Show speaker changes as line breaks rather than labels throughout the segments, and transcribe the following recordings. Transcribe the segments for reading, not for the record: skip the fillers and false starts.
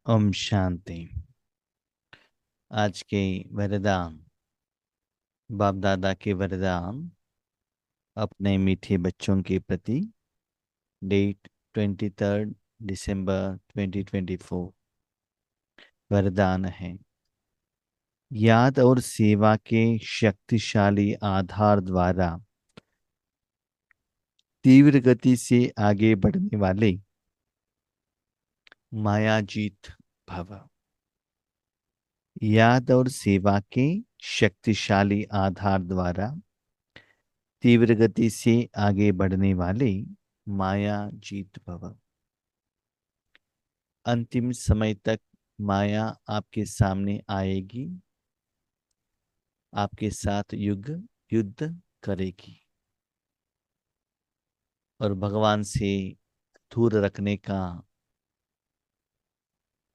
ओम शांति। आज के वरदान, बाप दादा के वरदान अपने मीठे बच्चों के प्रति। डेट 23 दिसंबर 2024। वरदान है, याद और सेवा के शक्तिशाली आधार द्वारा तीव्र गति से आगे बढ़ने वाले मायाजीत भव। याद और सेवा के शक्तिशाली आधार द्वारा तीव्र गति से आगे बढ़ने वाले माया जीत भव। अंतिम समय तक माया आपके सामने आएगी, आपके साथ युद्ध करेगी और भगवान से दूर रखने का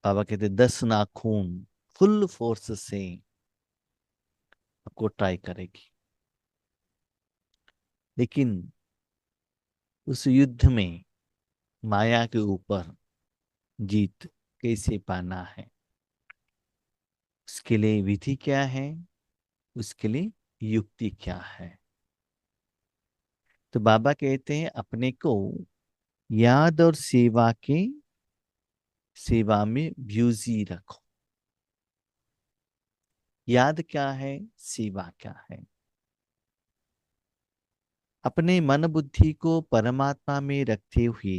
बाबा कहते 10 नाखून फुल फोर्स से आपको ट्राई करेगी। लेकिन उस युद्ध में माया के ऊपर जीत कैसे पाना है, उसके लिए विधि क्या है, उसके लिए युक्ति क्या है। तो बाबा कहते हैं अपने को याद और सेवा में ब्यूजी रखो। याद क्या है, सेवा क्या है। अपने मन बुद्धि को परमात्मा में रखते हुए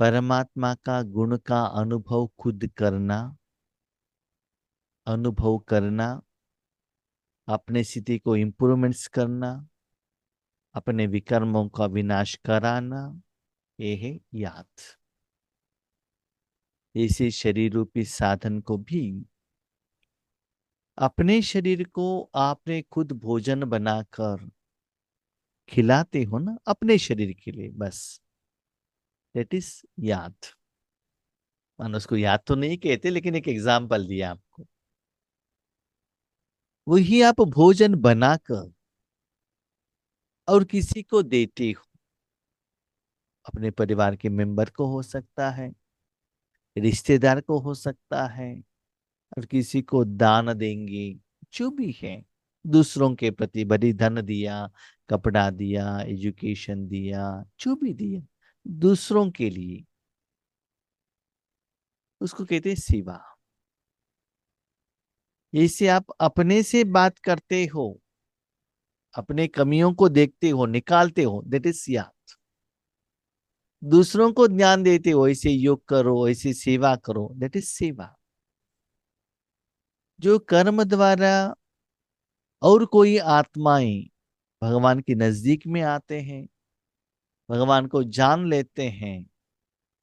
परमात्मा का गुण का अनुभव करना, अपने स्थिति को इम्प्रूवमेंट्स करना, अपने विकर्मों का विनाश कराना, ये है याद। ऐसे शरीर रूपी साधन को भी अपने शरीर को आपने खुद भोजन बनाकर खिलाते हो ना, अपने शरीर के लिए, बस दैट इज याद। मानो उसको याद तो नहीं कहते, लेकिन एक एग्जाम्पल दिया आपको। वही आप भोजन बनाकर और किसी को देते हो, अपने परिवार के मेंबर को हो सकता है, रिश्तेदार को हो सकता है, और किसी को दान देंगे, जो भी है। दूसरों के प्रति बड़ी धन दिया, कपड़ा दिया, एजुकेशन दिया, जो भी दिया दूसरों के लिए, उसको कहते हैं सेवा। जैसे आप अपने से बात करते हो, अपने कमियों को देखते हो, निकालते हो, दैट इज याद। दूसरों को ज्ञान देते हो, ऐसे योग करो, ऐसे सेवा करो, दैट इज सेवा। जो कर्म द्वारा और कोई आत्माएं भगवान के नजदीक में आते हैं, भगवान को जान लेते हैं,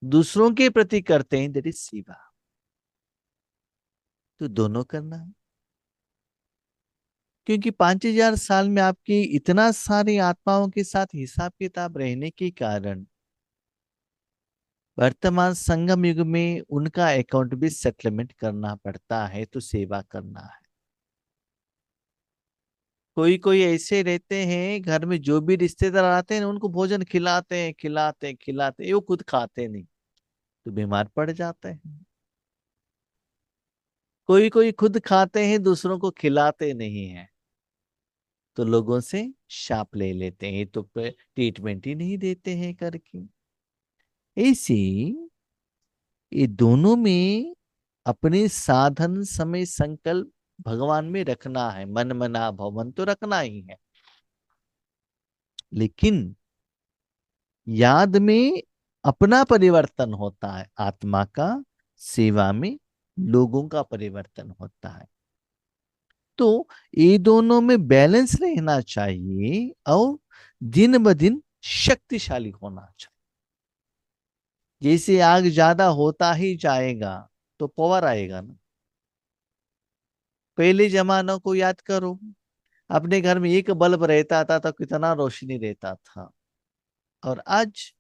दूसरों के प्रति करते हैं, दैट इज सेवा। तो दोनों करना है। क्योंकि 5000 साल में आपकी इतना सारी आत्माओं के साथ हिसाब किताब रहने के कारण वर्तमान संगम युग में उनका अकाउंट भी सेटलमेंट करना पड़ता है, तो सेवा करना है। कोई कोई ऐसे रहते हैं, घर में जो भी रिश्तेदार आते हैं उनको भोजन खिलाते, वो खुद खाते नहीं, तो बीमार पड़ जाते हैं। कोई कोई खुद खाते हैं, दूसरों को खिलाते नहीं है, तो लोगों से शाप ले लेते हैं, तो ट्रीटमेंट ही नहीं देते हैं करके। ऐसे ये दोनों में अपने साधन समय संकल्प भगवान में रखना है। मन मना भवन तो रखना ही है, लेकिन याद में अपना परिवर्तन होता है, आत्मा का सेवा में लोगों का परिवर्तन होता है। तो ये दोनों में बैलेंस रहना चाहिए और दिन ब दिन शक्तिशाली होना चाहिए। जैसे आग ज्यादा होता ही जाएगा तो पावर आएगा ना। पहले जमानों को याद करो, अपने घर में एक बल्ब रहता था तो कितना रोशनी रहता था, और आज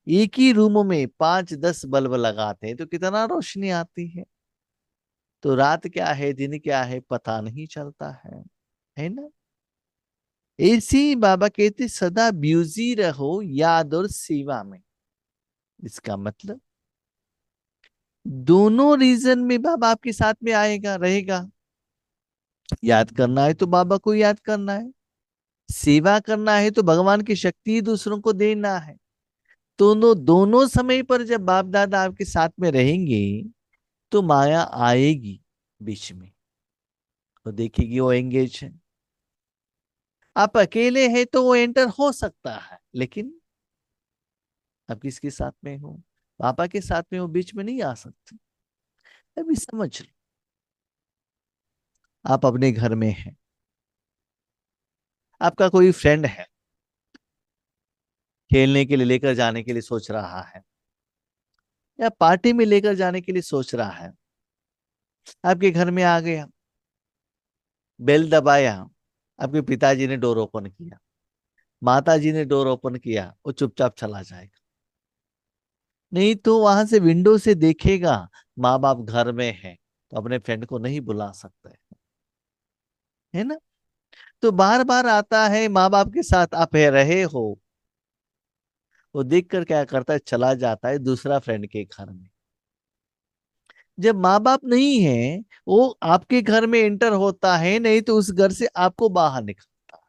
एक ही रूम में 5-10 बल्ब लगाते हैं तो कितना रोशनी आती है। तो रात क्या है दिन क्या है पता नहीं चलता है ना। ऐसे ही बाबा कहते सदा ब्यूजी रहो याद और सेवा में। इसका मतलब दोनों रीजन में बाबा आपके साथ में आएगा, रहेगा। याद करना है तो बाबा को याद करना है, सेवा करना है तो भगवान की शक्ति दूसरों को देना है। दोनों दोनों समय पर जब बाप दादा आपके साथ में रहेंगे तो माया आएगी बीच में, तो देखेगी वो एंगेज है। आप अकेले हैं तो वो एंटर हो सकता है, लेकिन आप किसके साथ में हो? पापा के साथ में, वो बीच में नहीं आ सकते। अभी समझ लो, आप अपने घर में हैं, आपका कोई फ्रेंड है, खेलने के लिए लेकर जाने के लिए सोच रहा है, या पार्टी में लेकर जाने के लिए सोच रहा है। आपके घर में आ गया, बेल दबाया, आपके पिताजी ने डोर ओपन किया, माता जी ने डोर ओपन किया, वो चुपचाप चला जाएगा। नहीं तो वहां से विंडो से देखेगा माँ बाप घर में है, तो अपने फ्रेंड को नहीं बुला सकते, है ना। तो बार बार आता है, माँ बाप के साथ आप है रहे हो, वो देख कर क्या करता है, चला जाता है दूसरा फ्रेंड के घर में। जब माँ बाप नहीं है, वो आपके घर में एंटर होता है, नहीं तो उस घर से आपको बाहर निकलता है,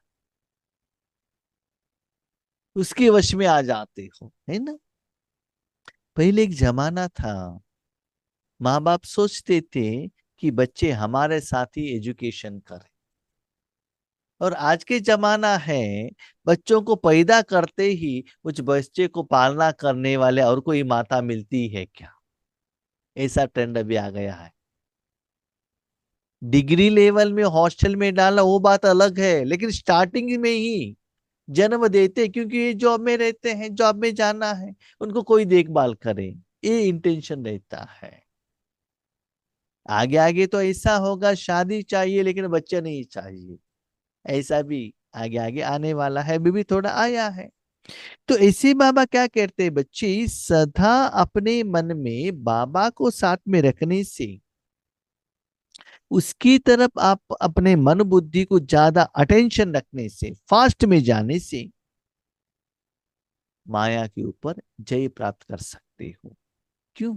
उसके वश में आ जाते हो, है ना। पहले एक जमाना था, माँ बाप सोचते थे कि बच्चे हमारे साथ ही एजुकेशन करें। और आज के जमाना है, बच्चों को पैदा करते ही उस बच्चे को पालना करने वाले और कोई माता मिलती है क्या? ऐसा ट्रेंड अभी आ गया है। डिग्री लेवल में हॉस्टल में डालना वो बात अलग है, लेकिन स्टार्टिंग में ही जन्म देते, क्योंकि ये जॉब में रहते हैं, जॉब में जाना है, उनको कोई देखभाल करे, ये इंटेंशन रहता है। आगे आगे तो ऐसा होगा, शादी चाहिए लेकिन बच्चे नहीं चाहिए, ऐसा भी आगे आगे आने वाला है, अभी भी थोड़ा आया है। तो ऐसे बाबा क्या कहते हैं, बच्चे सदा अपने मन में बाबा को साथ में रखने से, उसकी तरफ आप अपने मन बुद्धि को ज्यादा अटेंशन रखने से, फास्ट में जाने से माया के ऊपर जय प्राप्त कर सकते हो। क्यों?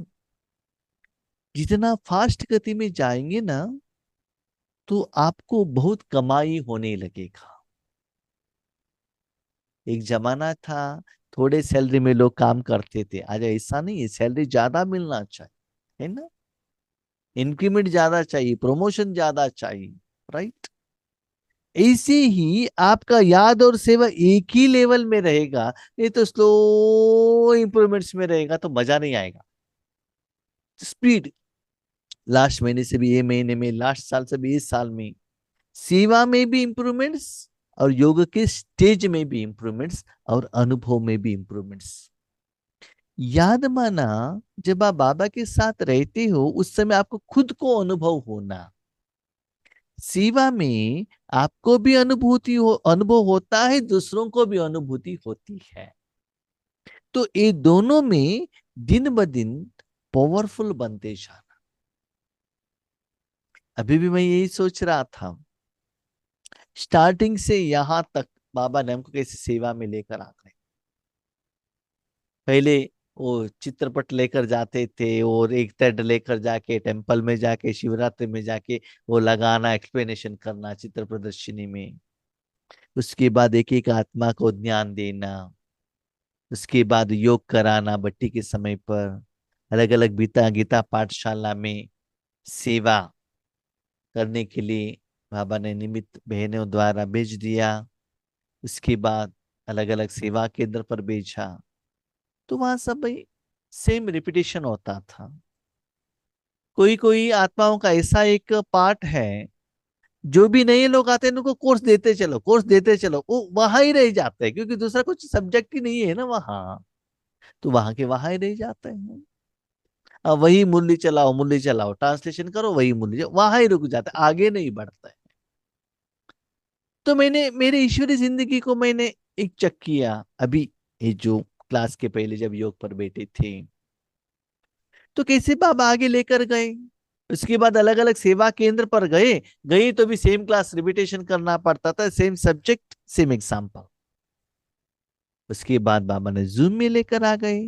जितना फास्ट गति में जाएंगे ना, तो आपको बहुत कमाई होने लगेगा। एक जमाना था, थोड़े सैलरी में लोग काम करते थे, आज ऐसा नहीं है, सैलरी ज्यादा मिलना चाहिए, है ना। इंक्रीमेंट ज्यादा चाहिए, प्रमोशन ज्यादा चाहिए, राइट। ऐसे ही आपका याद और सेवा एक ही लेवल में रहेगा, नहीं तो स्लो इंप्रूवमेंट्स में रहेगा तो मजा नहीं आएगा। स्पीड, लास्ट महीने से भी ये महीने में, लास्ट साल से भी इस साल में, सेवा में भी इंप्रूवमेंट्स, और योग के स्टेज में भी इंप्रूवमेंट्स, और अनुभव में भी इंप्रूवमेंट्स। याद माना, जब आप बाबा के साथ रहते हो उस समय आपको खुद को अनुभव होना, सेवा में आपको भी अनुभव होता है, दूसरों को भी अनुभूति होती है। तो ये दोनों में दिन ब दिन पावरफुल बनते जाना। अभी भी मैं यही सोच रहा था, स्टार्टिंग से यहां तक बाबा ने हमको कैसे सेवा में लेकर आ गए। पहले वो चित्रपट लेकर जाते थे, और एक थ्रेड लेकर जाके टेम्पल में जाके, शिवरात्रि में जाके वो लगाना, एक्सप्लेनेशन करना चित्र प्रदर्शनी में। उसके बाद एक एक आत्मा को ज्ञान देना, उसके बाद योग कराना भट्टी के समय पर, अलग अलग गीता गीता पाठशाला में सेवा करने के लिए बाबा ने निमित्त बहनों द्वारा भेज दिया। उसके बाद अलग अलग सेवा केंद्र पर भेजा, तो वहां सब भाई सेम रिपीटेशन होता था। कोई कोई आत्माओं का ऐसा एक पार्ट है, जो भी नए लोग आते हैं उनको कोर्स देते चलो, कोर्स देते चलो, वो वहां ही रह जाते हैं, क्योंकि दूसरा कुछ सब्जेक्ट ही नहीं है ना वहां, तो वहां के वहां ही रह जाते हैं। अब वही मुरली चलाओ, ट्रांसलेशन करो, वही मुरली, वहां ही रुक जाता है, आगे नहीं बढ़ता है। तो मैंने मेरे ईश्वरी जिंदगी को मैंने एक चेक किया अभी, ये जो क्लास के पहले जब योग पर बैठे थे, तो कैसे बाबा आगे लेकर गए। उसके बाद अलग अलग सेवा केंद्र पर गए, गए तो भी सेम क्लास रिपीटेशन करना पड़ता था, सेम सब्जेक्ट सेम एग्जाम्पल। उसके बाद बाबा ने जूम में लेकर आ गए,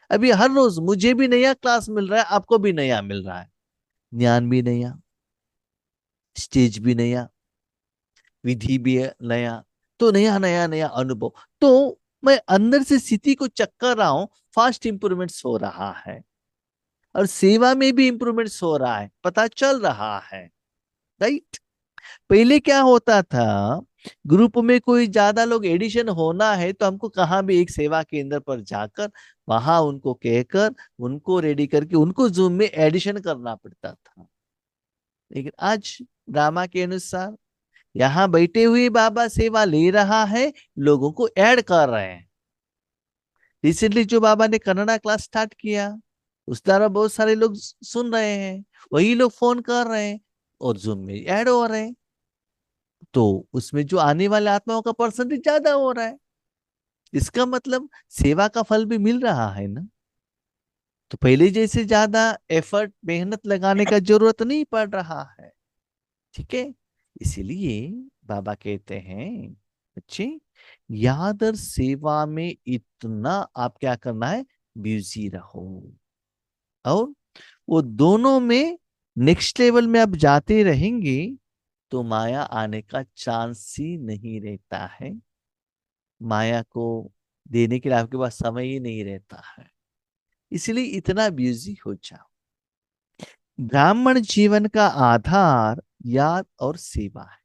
अभी हर रोज मुझे भी नया क्लास मिल रहा है, आपको भी नया मिल रहा है, ज्ञान भी नया, स्टेज भी नया, विधि भी है नया, तो नया नया नया अनुभव। तो मैं अंदर से स्थिति को चेक कर रहा हूं, फास्ट इंप्रूवमेंट्स हो रहा है, और सेवा में भी इंप्रूवमेंट्स हो रहा है, पता चल रहा है। राइट। पहले क्या होता था, ग्रुप में कोई ज्यादा लोग एडिशन होना है तो हमको कहाँ भी एक सेवा केंद्र पर जाकर वहां उनको कहकर उनको रेडी करके उनको जूम में एडिशन करना पड़ता था। लेकिन आज ड्रामा के अनुसार यहाँ बैठे हुए बाबा सेवा ले रहा है, लोगों को ऐड कर रहे हैं। रिसेंटली जो बाबा ने कन्नड़ा क्लास स्टार्ट किया, उस तरह बहुत सारे लोग सुन रहे हैं, वही लोग फोन कर रहे हैं और जूम में ऐड हो रहे हैं, तो उसमें जो आने वाले आत्माओं का परसेंटेज ज्यादा हो रहा है। इसका मतलब सेवा का फल भी मिल रहा है ना। तो पहले जैसे ज्यादा एफर्ट मेहनत लगाने का जरूरत नहीं पड़ रहा है। ठीक है। इसीलिए बाबा कहते हैं बच्चे, याद और सेवा में इतना आप क्या करना है, बिजी रहो। और वो दोनों में नेक्स्ट लेवल में आप जाते रहेंगे तो माया आने का चांस ही नहीं रहता है। माया को देने के लिए आपके पास समय ही नहीं रहता है। इसलिए इतना बिजी हो जाओ। ब्राह्मण जीवन का आधार याद और सेवा है।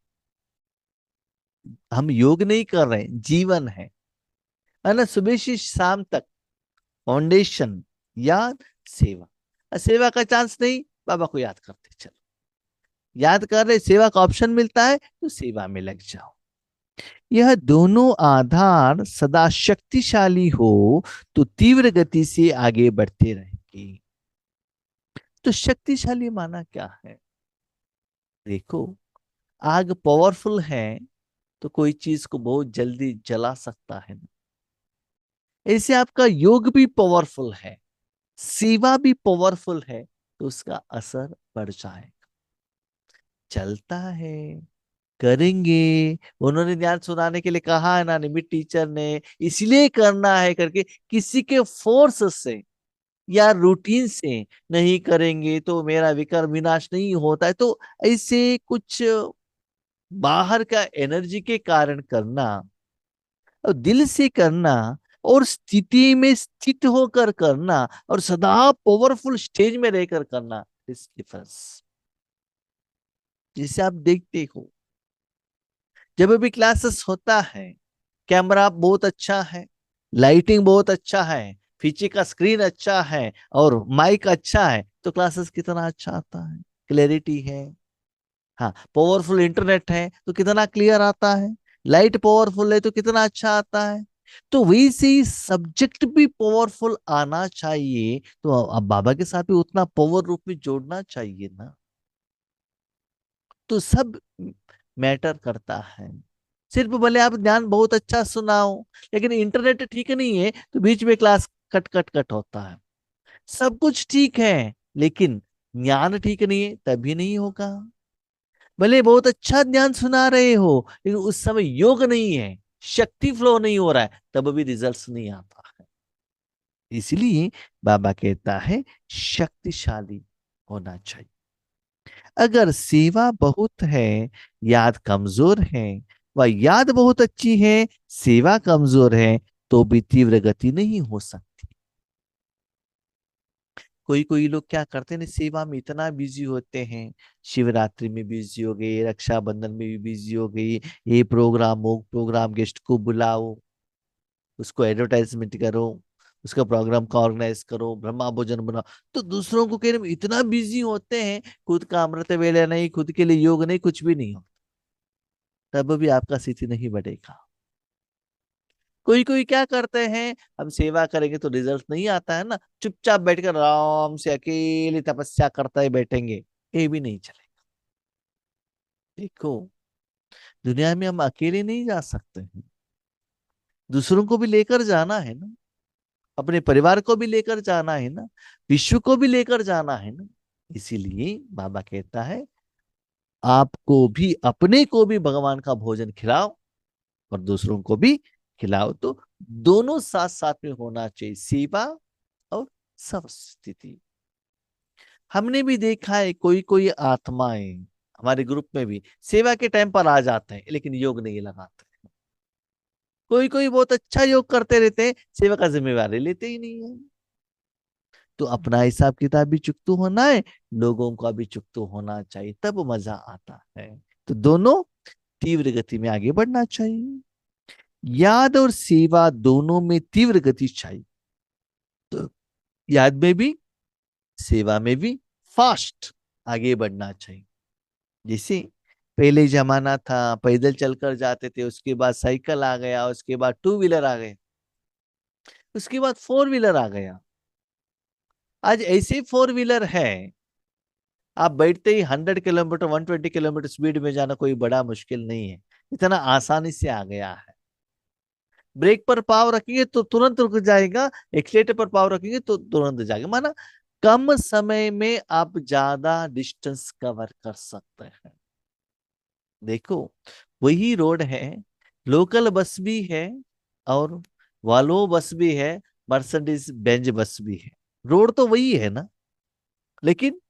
हम योग नहीं कर रहे, जीवन है ना। सुबह से शाम तक फाउंडेशन याद, सेवा। सेवा का चांस नहीं, बाबा को याद करते चलो, याद कर रहे, सेवा का ऑप्शन मिलता है तो सेवा में लग जाओ। यह दोनों आधार सदा शक्तिशाली हो तो तीव्र गति से आगे बढ़ते रहेंगे। तो शक्तिशाली माना क्या है? देखो, आग पावरफुल है तो कोई चीज को बहुत जल्दी जला सकता है ना। ऐसे आपका योग भी पावरफुल है, सेवा भी पावरफुल है, तो उसका असर बढ़ जाएगा। चलता है, करेंगे। उन्होंने ध्यान सुनाने के लिए कहा है ना, निमित टीचर ने, इसलिए करना है करके किसी के फोर्स से या रूटीन से नहीं करेंगे तो मेरा विकर्म विनाश नहीं होता है। तो ऐसे कुछ बाहर का एनर्जी के कारण करना और दिल से करना और स्थिति में स्थित होकर करना और सदा पावरफुल स्टेज में रहकर करना, इस डिफरेंस। जिसे आप देखते हो, जब भी क्लासेस होता है, कैमरा बहुत अच्छा है, लाइटिंग बहुत अच्छा है, पीछे का स्क्रीन अच्छा है और माइक अच्छा है, तो क्लासेस कितना अच्छा आता है, क्लैरिटी है। हाँ, पावरफुल इंटरनेट है तो कितना क्लियर आता है, लाइट पावरफुल है तो कितना अच्छा आता है। तो वैसे ही सब्जेक्ट भी पावरफुल आना चाहिए, तो अब बाबा के साथ भी उतना पावर रूप में जोड़ना चाहिए ना। तो सब मैटर करता है। सिर्फ भले आप ज्ञान बहुत अच्छा सुनाओ, लेकिन इंटरनेट ठीक नहीं है तो बीच में क्लास कट कट कट होता है। सब कुछ ठीक है, लेकिन ज्ञान ठीक नहीं है, तभी नहीं होगा। भले बहुत अच्छा ज्ञान सुना रहे हो, लेकिन उस समय योग नहीं है, शक्ति फ्लो नहीं हो रहा है, तब भी रिजल्ट्स नहीं आता है। इसलिए बाबा कहता है शक्तिशाली होना चाहिए। अगर सेवा बहुत है, याद कमजोर है, व याद बहुत अच्छी है, सेवा कमजोर है, तो भी तीव्र गति नहीं हो सकती। कोई कोई लोग क्या करते हैं, सेवा में इतना बिजी होते हैं, शिवरात्रि में बिजी हो गए, रक्षाबंधन में भी बिजी हो गई, ये प्रोग्राम वो प्रोग्राम, गेस्ट को बुलाओ, उसको एडवर्टाइजमेंट करो, उसका प्रोग्राम का ऑर्गेनाइज करो, ब्रह्मा भोजन बनाओ। तो दूसरों को कहने में इतना बिजी होते हैं, खुद का अमृत वेला नहीं, खुद के लिए योग नहीं, कुछ भी नहीं हो, तब भी आपका स्थिति नहीं बढ़ेगा। कोई कोई क्या करते हैं, हम सेवा करेंगे तो रिजल्ट नहीं आता है ना, चुपचाप बैठकर आराम से अकेले तपस्या करते ही बैठेंगे, ये भी नहीं चलेगा। देखो, दुनिया में हम अकेले नहीं जा सकते हैं, दूसरों को भी लेकर जाना है ना, अपने परिवार को भी लेकर जाना है ना, विश्व को भी लेकर जाना है ना। इसीलिए बाबा कहता है, आपको भी अपने को भी भगवान का भोजन खिलाओ और दूसरों को भी खिलाओ। तो दोनों साथ साथ में होना चाहिए, सेवा सब स्थिति। हमने भी देखा है कोई कोई आत्माएं हमारे ग्रुप में भी सेवा के टाइम पर आ जाते हैं लेकिन योग नहीं लगाते। कोई कोई बहुत अच्छा योग करते रहते हैं, सेवा का जिम्मेवारी लेते ही नहीं है। तो अपना हिसाब किताब भी चुकतू होना है, लोगों का भी चुकतू होना चाहिए, तब मजा आता है। तो दोनों तीव्र गति में आगे बढ़ना चाहिए। याद और सेवा दोनों में तीव्र गति चाहिए। तो याद में भी, सेवा में भी फास्ट आगे बढ़ना चाहिए। जैसे पहले जमाना था पैदल चलकर जाते थे, उसके बाद साइकिल आ गया, उसके बाद टू व्हीलर आ गए, उसके बाद फोर व्हीलर आ गया। आज ऐसे फोर व्हीलर है, आप बैठते ही 100 किलोमीटर 120 किलोमीटर स्पीड में जाना कोई बड़ा मुश्किल नहीं है, इतना आसानी से आ गया है। ब्रेक पर पाव रखेंगे तो तुरंत रुक जाएगा, एक्सीलेटर पर पाव रखेंगे तो तुरंत जाएगा। माना कम समय में आप ज्यादा डिस्टेंस कवर कर सकते हैं। देखो वही रोड है, लोकल बस भी है और वाल्वो बस भी है, मर्सिडीज बेंज बस भी है। रोड तो वही है ना, लेकिन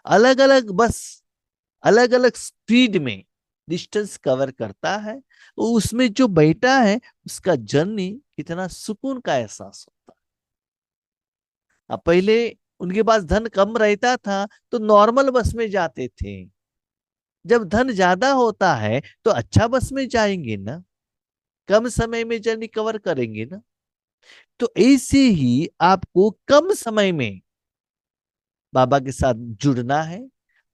अलग अलग बस अलग अलग स्पीड में डिस्टेंस कवर करता है। उसमें जो बैठा है उसका जर्नी कितना सुकून का एहसास होता है। अब पहले उनके पास धन कम रहता था तो नॉर्मल बस में जाते थे, जब धन ज्यादा होता है तो अच्छा बस में जाएंगे ना, कम समय में जर्नी कवर करेंगे ना। तो ऐसे ही आपको कम समय में बाबा के साथ जुड़ना है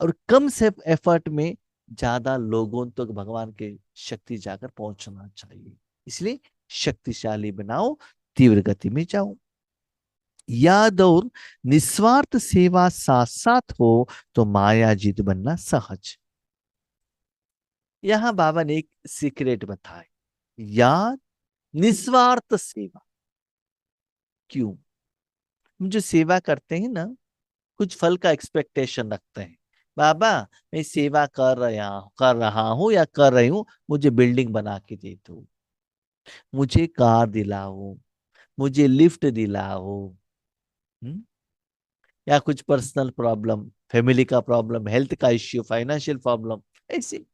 और कम से एफर्ट में ज्यादा लोगों तक भगवान के शक्ति जाकर पहुंचना चाहिए। इसलिए शक्तिशाली बनाओ, तीव्र गति में जाओ। याद और निस्वार्थ सेवा साथ साथ हो तो माया जीत बनना सहज। यहां बाबा ने एक सीक्रेट बताया, याद निस्वार्थ सेवा। क्यों? हम जो सेवा करते हैं ना, कुछ फल का एक्सपेक्टेशन रखते हैं। बाबा मैं सेवा कर रहा हूं या कर रही हूं, मुझे बिल्डिंग बना के दे दो, मुझे कार दिलाओ, मुझे लिफ्ट दिलाओ। हम्म? या कुछ पर्सनल प्रॉब्लम, फैमिली का प्रॉब्लम, हेल्थ का इश्यू, फाइनेंशियल प्रॉब्लम, ऐसे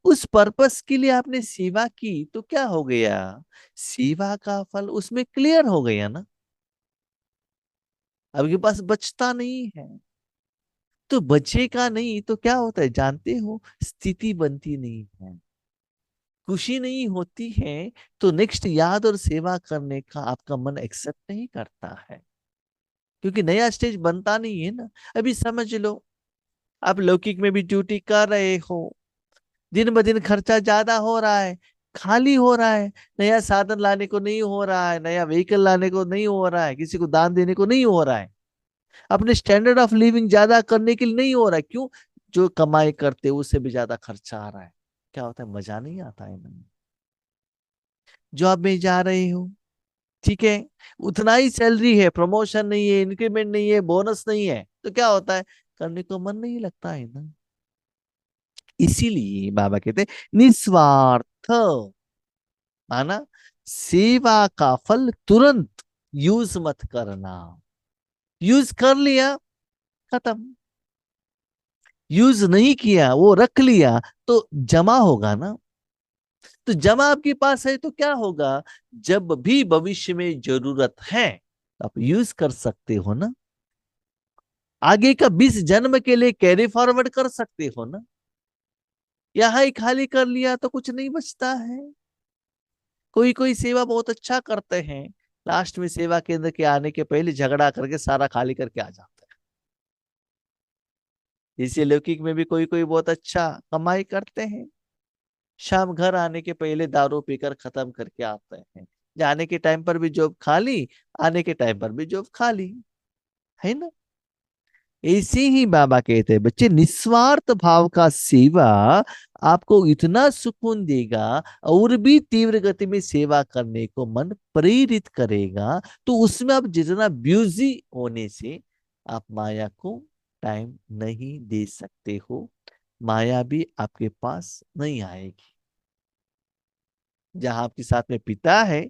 उस पर्पस के लिए आपने सेवा की तो क्या हो गया, सेवा का फल उसमें क्लियर हो गया ना, आपके पास बचता नहीं है। तो बचेगा नहीं तो क्या होता है जानते हो, स्थिति बनती नहीं है, खुशी नहीं होती है, तो नेक्स्ट याद और सेवा करने का आपका मन एक्सेप्ट नहीं करता है, क्योंकि नया स्टेज बनता नहीं है ना। अभी समझ लो, आप लौकिक में भी ड्यूटी कर रहे हो, दिन ब दिन खर्चा ज्यादा हो रहा है, खाली हो रहा है, नया साधन लाने को नहीं हो रहा है, नया व्हीकल लाने को नहीं हो रहा है, किसी को दान देने को नहीं हो रहा है, अपने स्टैंडर्ड ऑफ लिविंग ज्यादा करने के लिए नहीं हो रहा है। क्यों? जो कमाई करते हैं उससे भी ज्यादा खर्चा आ रहा है। क्या होता है, मजा नहीं आता है मन। जॉब में जा रहे हो, ठीक है, उतना ही सैलरी है, प्रमोशन नहीं है, इंक्रीमेंट नहीं है, बोनस नहीं है, तो क्या होता है, करने को मन नहीं लगता है ना। इसीलिए बाबा कहते हैं निस्वार्थ, माना सेवा का फल तुरंत यूज मत करना। यूज कर लिया, खत्म। यूज नहीं किया, वो रख लिया तो जमा होगा ना। तो जमा आपके पास है तो क्या होगा, जब भी भविष्य में जरूरत है तो आप यूज कर सकते हो ना, आगे का 20 जन्म के लिए कैरी फॉरवर्ड कर सकते हो ना। यहां ही खाली कर लिया तो कुछ नहीं बचता है। कोई कोई सेवा बहुत अच्छा करते हैं, लास्ट में सेवा केंद्र के आने के पहले झगड़ा करके सारा खाली करके आ जाते हैं। इसी लौकिक में भी कोई कोई बहुत अच्छा कमाई करते हैं, शाम घर आने के पहले दारू पीकर खत्म करके आते हैं, जाने के टाइम पर भी जॉब खाली, आने के टाइम पर भी जॉब खाली, है ना। ऐसे ही बाबा कहते हैं बच्चे, निस्वार्थ भाव का सेवा आपको इतना सुकून देगा और भी तीव्र गति में सेवा करने को मन प्रेरित करेगा। तो उसमें आप जितना बिजी होने से आप माया को टाइम नहीं दे सकते हो, माया भी आपके पास नहीं आएगी। जहां आपके साथ में पिता है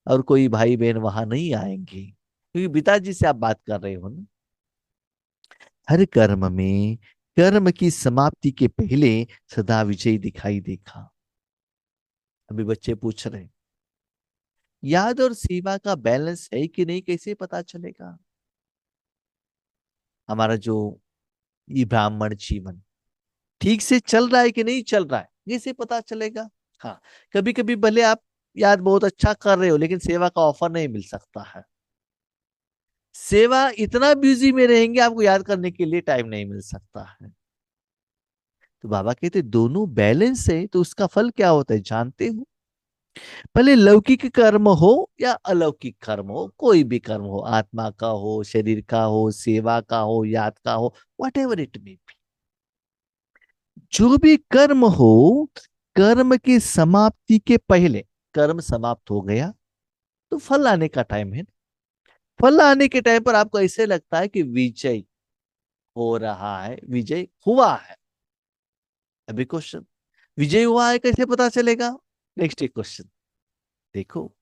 और कोई भाई बहन वहां नहीं आएंगे, क्योंकि पिताजी से आप बात कर रहे हो ना। हर कर्म में कर्म की समाप्ति के पहले सदा विजय दिखाई देखा। अभी बच्चे पूछ रहे, याद और सेवा का बैलेंस है कि नहीं, कैसे पता चलेगा? हमारा जो ये ब्राह्मण जीवन ठीक से चल रहा है कि नहीं चल रहा है, कैसे पता चलेगा? हाँ, कभी कभी भले आप याद बहुत अच्छा कर रहे हो, लेकिन सेवा का ऑफर नहीं मिल सकता है। सेवा इतना बिजी में रहेंगे, आपको याद करने के लिए टाइम नहीं मिल सकता है। तो बाबा कहते दोनों बैलेंस है, तो उसका फल क्या होता है जानते हो? भले लौकिक कर्म हो या अलौकिक कर्म हो, कोई भी कर्म हो, आत्मा का हो, शरीर का हो, सेवा का हो, याद का हो, what ever it may be, जो भी कर्म हो, कर्म की समाप्ति के पहले, कर्म समाप्त हो गया तो फल आने का टाइम है। फल आने के टाइम पर आपको ऐसे लगता है कि विजय हो रहा है, विजय हुआ है। अभी क्वेश्चन, विजय हुआ है कैसे पता चलेगा? नेक्स्ट एक क्वेश्चन देखो,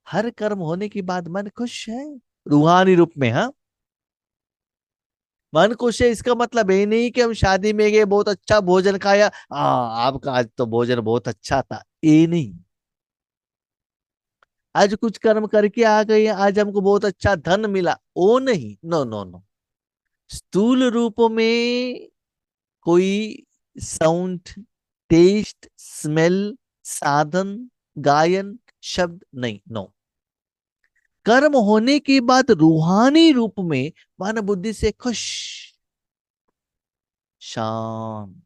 हर कर्म होने के बाद मन खुश है, रूहानी रूप में। हाँ, मन खुश है इसका मतलब ये नहीं कि हम शादी में गए, बहुत अच्छा भोजन खाया, आपका आज तो भोजन बहुत अच्छा था, ये नहीं। आज कुछ कर्म करके आ गए, आज हमको बहुत अच्छा धन मिला, वो नहीं। नो नो नो, स्थूल रूप में कोई साउंड, टेस्ट, स्मेल, साधन, गायन, शब्द नहीं, नो। कर्म होने के बाद रूहानी रूप में मन बुद्धि से खुश, शांत,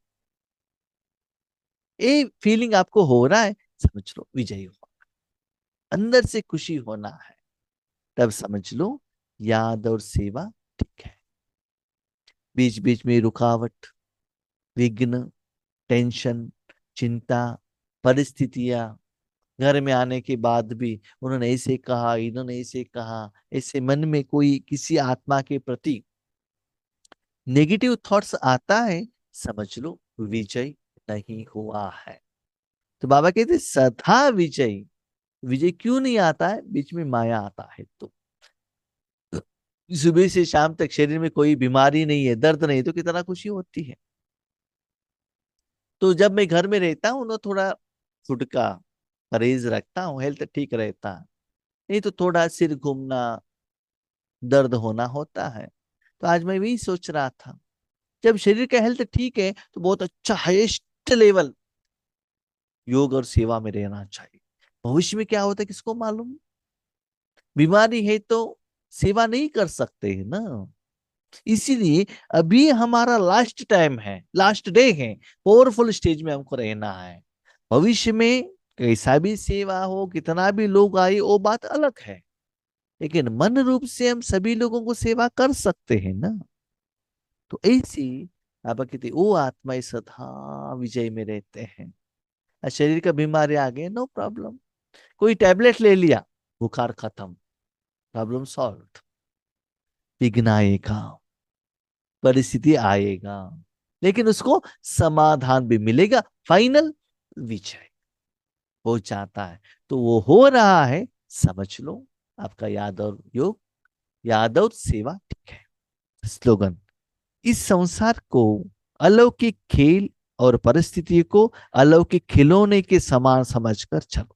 ये फीलिंग आपको हो रहा है, समझ लो विजयी हो, अंदर से खुशी होना है, तब समझ लो याद और सेवा ठीक है। बीच बीच में रुकावट, विघ्न, टेंशन, चिंता, परिस्थितियां, घर में आने के बाद भी उन्होंने ऐसे कहा, इन्होंने ऐसे कहा, ऐसे मन में कोई किसी आत्मा के प्रति नेगेटिव थॉट्स आता है, समझ लो विजय नहीं हुआ है। तो बाबा कहते सदा विजय, विजय क्यों नहीं आता है? बीच में माया आता है। तो सुबह से शाम तक शरीर में कोई बीमारी नहीं है, दर्द नहीं, तो कितना खुशी होती है। तो जब मैं घर में रहता हूँ ना, थोड़ा फूड का परहेज रखता हूँ, हेल्थ ठीक रहता है। नहीं तो थोड़ा सिर घूमना, दर्द होना होता है। तो आज मैं वही सोच रहा था, जब शरीर का हेल्थ ठीक है तो बहुत अच्छा हाईएस्ट लेवल योग और सेवा में रहना चाहिए। भविष्य में क्या होता है किसको मालूम? बीमारी है तो सेवा नहीं कर सकते है ना। इसीलिए अभी हमारा लास्ट टाइम है, लास्ट डे है, पावरफुल स्टेज में हमको रहना है। भविष्य में कैसा भी सेवा हो, कितना भी लोग आए, वो बात अलग है, लेकिन मन रूप से हम सभी लोगों को सेवा कर सकते हैं ना। तो ऐसी आप कहते वो आत्मा सदा विजय में रहते हैं। शरीर का बीमारी आ गए, नो प्रॉब्लम, कोई टैबलेट ले लिया, बुखार खत्म, प्रॉब्लम सॉल्व। विघ्न आएगा, परिस्थिति आएगा, लेकिन उसको समाधान भी मिलेगा, फाइनल विजय हो जाता है। तो वो हो रहा है, समझ लो आपका याद और योग, याद और सेवा ठीक है। स्लोगन, इस संसार को अलौकिक खेल और परिस्थिति को अलौकिक खिलौने के समान समझकर चलो।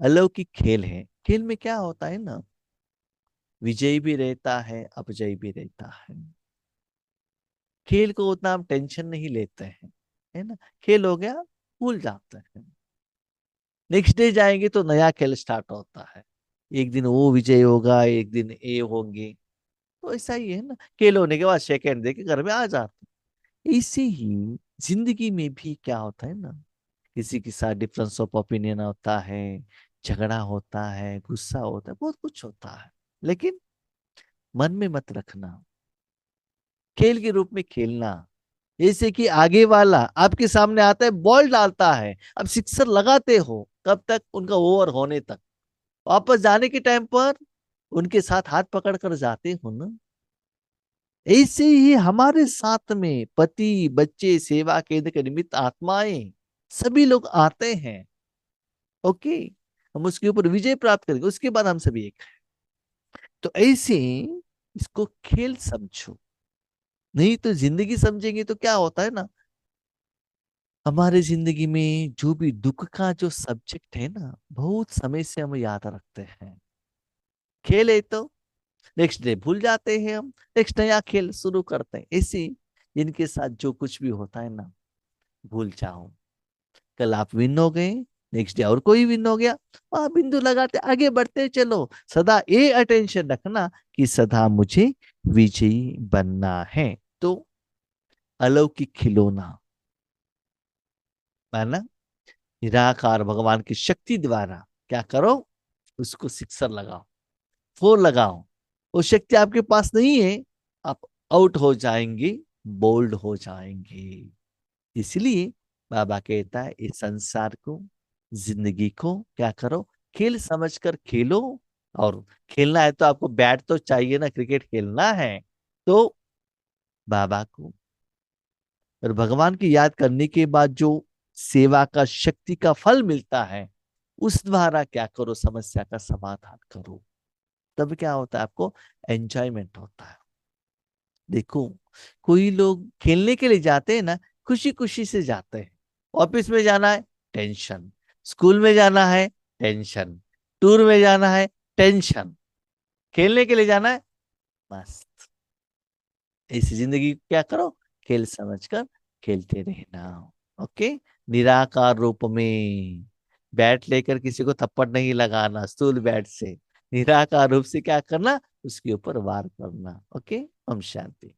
अलौकिक खेल है, खेल में क्या होता है ना, विजय भी रहता है, अपजय भी रहता है। खेल को उतना हम टेंशन नहीं लेते हैं, है ना, खेल हो गया, भूल जाते हैं। नेक्स्ट डे जाएंगे तो नया खेल स्टार्ट होता है, एक दिन वो विजय होगा, एक दिन ए होंगे। तो ऐसा ही है ना, खेल होने के बाद सेकेंड दे के घर में आ जाते हैं। ऐसे ही जिंदगी में भी क्या होता है ना, किसी के साथ डिफरेंस ऑफ ओपिनियन होता है, झगड़ा होता है, गुस्सा होता है, बहुत कुछ होता है, लेकिन मन में मत रखना, खेल के रूप में खेलना। जैसे कि आगे वाला आपके सामने आता है, बॉल डालता है, अब सिक्सर लगाते हो कब तक? उनका ओवर होने तक। वापस जाने के टाइम पर उनके साथ हाथ पकड़ कर जाते हो ना। ऐसे ही हमारे साथ में पति, बच्चे, सेवा केंद्र के निमित्त आत्माएं, सभी लोग आते हैं। ओके, हम उसके ऊपर विजय प्राप्त करेंगे, उसके बाद हम सभी एक हैं। तो ऐसे इसको खेल समझो। नहीं तो जिंदगी समझेंगे तो क्या होता है ना, हमारे जिंदगी में जो भी दुख का जो सब्जेक्ट है ना, बहुत समय से हम याद रखते हैं। खेल है तो नेक्स्ट डे भूल जाते हैं, हम नेक्स्ट नया खेल शुरू करते हैं। ऐसे जिनके साथ जो कुछ भी होता है ना, भूल जाओ। कल आप विन हो गए, नेक्स्ट डे और कोई विन हो गया, वहां बिंदु लगाते आगे बढ़ते चलो। सदा ये अटेंशन रखना कि सदा मुझे विजयी बनना है। तो अलौकिक खिलौना है ना, निराकार भगवान की शक्ति द्वारा क्या करो, उसको सिक्सर लगाओ, फोर लगाओ। वो शक्ति आपके पास नहीं है, आप आउट हो जाएंगे, बोल्ड हो जाएंगे। इसलिए बाबा कहता है इस संसार को, जिंदगी को क्या करो, खेल समझकर खेलो। और खेलना है तो आपको बैट तो चाहिए ना, क्रिकेट खेलना है तो बाबा को और भगवान की याद करने के बाद जो सेवा का शक्ति का फल मिलता है, उस द्वारा क्या करो, समस्या का समाधान करो। तब क्या होता है, आपको एंजॉयमेंट होता है। देखो, कोई लोग खेलने के लिए जाते हैं ना, खुशी खुशी से जाते हैं। ऑफिस में जाना है, टेंशन। स्कूल में जाना है, टेंशन। टूर में जाना है, टेंशन। खेलने के लिए जाना है, मस्त। ऐसी जिंदगी क्या करो, खेल समझकर खेलते रहना। ओके। निराकार रूप में बैट लेकर किसी को थप्पड़ नहीं लगाना, स्टूल बैट से। निराकार रूप से क्या करना, उसके ऊपर वार करना। ओके। ओम शांति।